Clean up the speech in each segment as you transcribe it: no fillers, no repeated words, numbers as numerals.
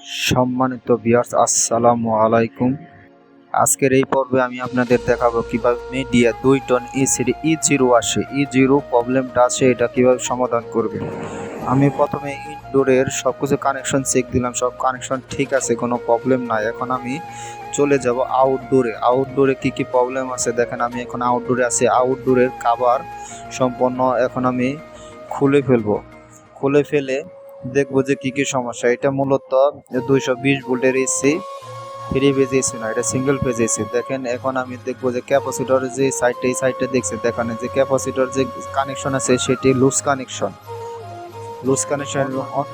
সম্মানিত ভিউয়ার্স, আসসালামু আলাইকুম। আজকের এই পর্বে আমি আপনাদের দেখাবো কিভাবে মিডিয়া 2 টন এসির E0 আসে, E0 প্রবলেমটা আছে এটা কিভাবে সমাধান করবে। আমি প্রথমে ইনডোরের সবকিছু কানেকশন চেক দিলাম, সব কানেকশন ঠিক আছে, কোনো প্রবলেম নাই। এখন আমি চলে যাব আউটডোরে কি কি প্রবলেম আছে দেখেন। আমি এখন আউটডোরে আছি, আউটডোরের কভার সম্পূর্ণ এখন আমি খুলে ফেলে দেখবো যে কি কি সমস্যা। এটা মূলত 220 ভোল্টের এসি, 3 ফেজ এসি না, এটা সিঙ্গেল ফেজ এসি। দেখেন এখন আমি দেখবো যে ক্যাপাসিটরের যে সাইডটা, এই সাইডটা দেখছেন, দেখেন যে ক্যাপাসিটর যে কানেকশন আছে সেটি লুজ কানেকশন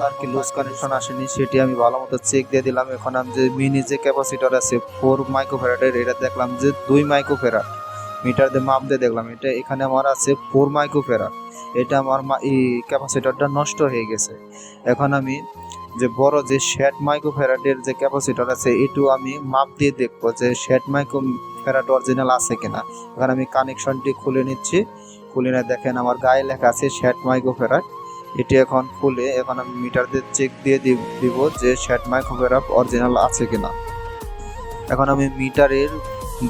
আর কি লুজ কানেকশন আসেনি, সেটি আমি ভালো মতো চেক দিয়ে দিলাম। এখন আমি যে মিনি যে ক্যাপাসিটর আছে 4 মাইক্রোফ্যারাডের, এটা দেখলাম যে 2 মাইক্রোফ্যারাড, মিটার দিয়ে মাপ দিয়ে দেখলাম এটা এখানে আমার আছে 4 মাইক্রোফ্যারাড। এটা আমার এই ক্যাপাসিটরটা নষ্ট হয়ে গেছে। এখন আমি যে বড় যে 60 মাইক্রোফ্যারাডের যে ক্যাপাসিটর আছে এটু আমি মাপ দিয়ে দেখবো যে 60 মাইক্রোফ্যারাড অরিজিনাল আছে কিনা। এখন আমি কানেকশনটি খুলে নিচ্ছি, খুলে না দেখেন আমার গায়ে লেখা আছে 60 মাইক্রোফ্যারাড। এটি এখন খুলে এখন আমি মিটার দিয়ে চেক দিয়ে দিব যে 60 মাইক্রোফ্যারাড অরিজিনাল আছে কিনা। এখন আমি মিটারের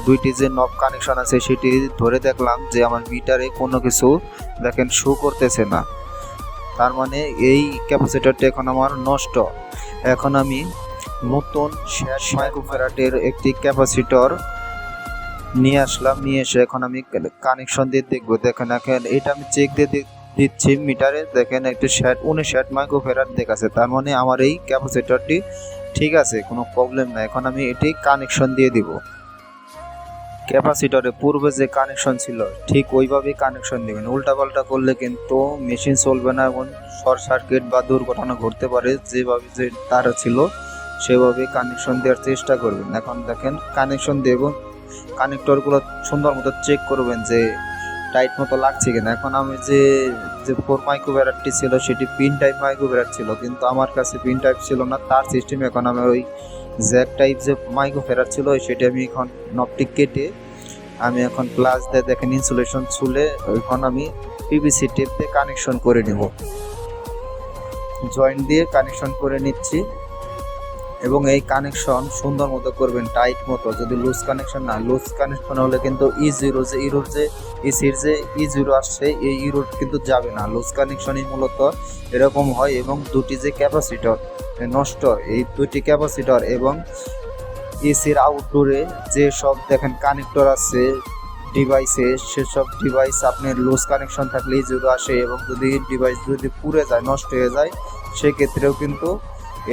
দুইটি যে নব কানেকশন আছে সেটি ধরে দেখলাম যে আমার মিটারে কোনো কিছু দেখেন শো করতেছে না, তার মানে এই ক্যাপাসিটরটা এখন আমার নষ্ট। এখন আমি নতুন 60 মাইক্রোফ্যারাডের একটি ক্যাপাসিটর নিয়ে আসলাম, নিয়ে এসে এখন আমি কানেকশন দিয়ে দেখবো। দেখেন এখন এটা আমি চেক দিয়ে দিচ্ছি মিটারে, দেখেন একটু 59 মাইক্রোফ্যারাড দেখাচ্ছে, তার মানে আমার এই ক্যাপাসিটরটি ঠিক আছে, কোনো প্রবলেম নাই। এখন আমি এটি কানেকশন দিয়ে দিব। ক্যাপাসিটরে পূর্বে যে কানেকশন ছিল ঠিক ওইভাবেই কানেকশন দিবেন, উল্টাপাল্টা করলে কিন্তু মেশিন চলবে না এবং শর্ট সার্কিট বা দুর্ঘটনা ঘটতে পারে। যেভাবে যে তার ছিল সেভাবে কানেকশন দেওয়ার চেষ্টা করবেন। এখন দেখেন কানেকশন দেব, কানেক্টরগুলো সুন্দর মতো চেক করবেন যে টাইট মতো লাগছে কিনা। এখন আমি যে 4 মাইক্রোফ্যারাডটি ছিল সেটি পিন টাইপ মাইক্রোফ্যারাড ছিল, কিন্তু আমার কাছে পিন টাইপ ছিল না, তার সিস্টেমে এখন আমি ওই জ্যাক টাইপ যে মাইক্রোফ্যারাড ছিল সেটি আমি এখন নবটি কেটে আমি এখন প্লাস দিয়ে দেখেন ইনসুলেশন ছুলে এখন আমি পিভিসি টেপ দিয়ে কানেকশন করে নিব, জয়েন্ট দিয়ে কানেকশন করে নিচ্ছি। এবং এই কানেকশন সুন্দর মতো করবেন, টাইট মতো। যদি লুজ কানেকশন হলে কিন্তু এসির যে E0 আসছে এই ইরোড কিন্তু যাবে না, লুজ কানেকশনই মূলত এরকম হয়। এবং দুটি যে ক্যাপাসিটর নষ্ট, এই দুটি ক্যাপাসিটর এবং এসির আউটডোরে যে সব দেখেন কানেক্টর আছে ডিভাইসে, সেসব ডিভাইস আপনার লুজ কানেকশন থাকলে E0 আসে। এবং যদি ডিভাইস যদি পুড়ে যায়, নষ্ট হয়ে যায়, সেক্ষেত্রেও কিন্তু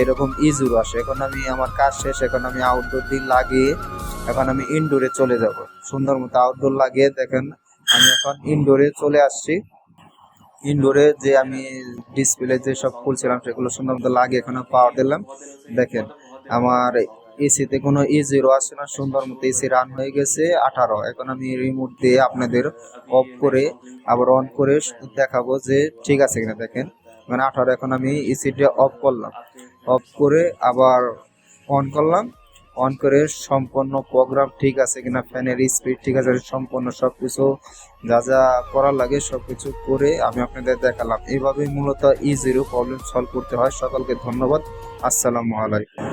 এরকম E0 আসে। এখন আমি আমার কাজ শেষ, এখন আমি আউটডোর দিয়ে লাগিয়ে এখন আমি ইনডোরে চলে যাব। সুন্দর মতো আউটডোর লাগিয়ে দেখেন আমি এখন ইনডোরে চলে আসছি। ইনডোরে যে আমি ডিসপ্লে যে সব খুলছিলাম সেগুলো সুন্দর মতো লাগিয়ে এখন পাওয়ার দিলাম। দেখেন আমার এসিতে কোনো E0 আসছে না, সুন্দর মতো এসি রান হয়ে গেছে 18। এখন আমি রিমোট দিয়ে আপনাদের অফ করে আবার অন করে দেখাবো যে ঠিক আছে কিনা। দেখেন মানে 18। এখন আমি এসিটা অফ করলাম, অফ করে আবার অন করলাম, অন করে সম্পূর্ণ প্রোগ্রাম ঠিক আছে কিনা, ফ্যানের স্পিড ঠিক আছে, সম্পূর্ণ সব কিছু যা যা করার লাগে সব কিছু করে আমি আপনাদের দেখালাম। এইভাবেই মূলত E0 প্রবলেম সলভ করতে হয়। সকলকে ধন্যবাদ, আসসালামু আলাইকুম।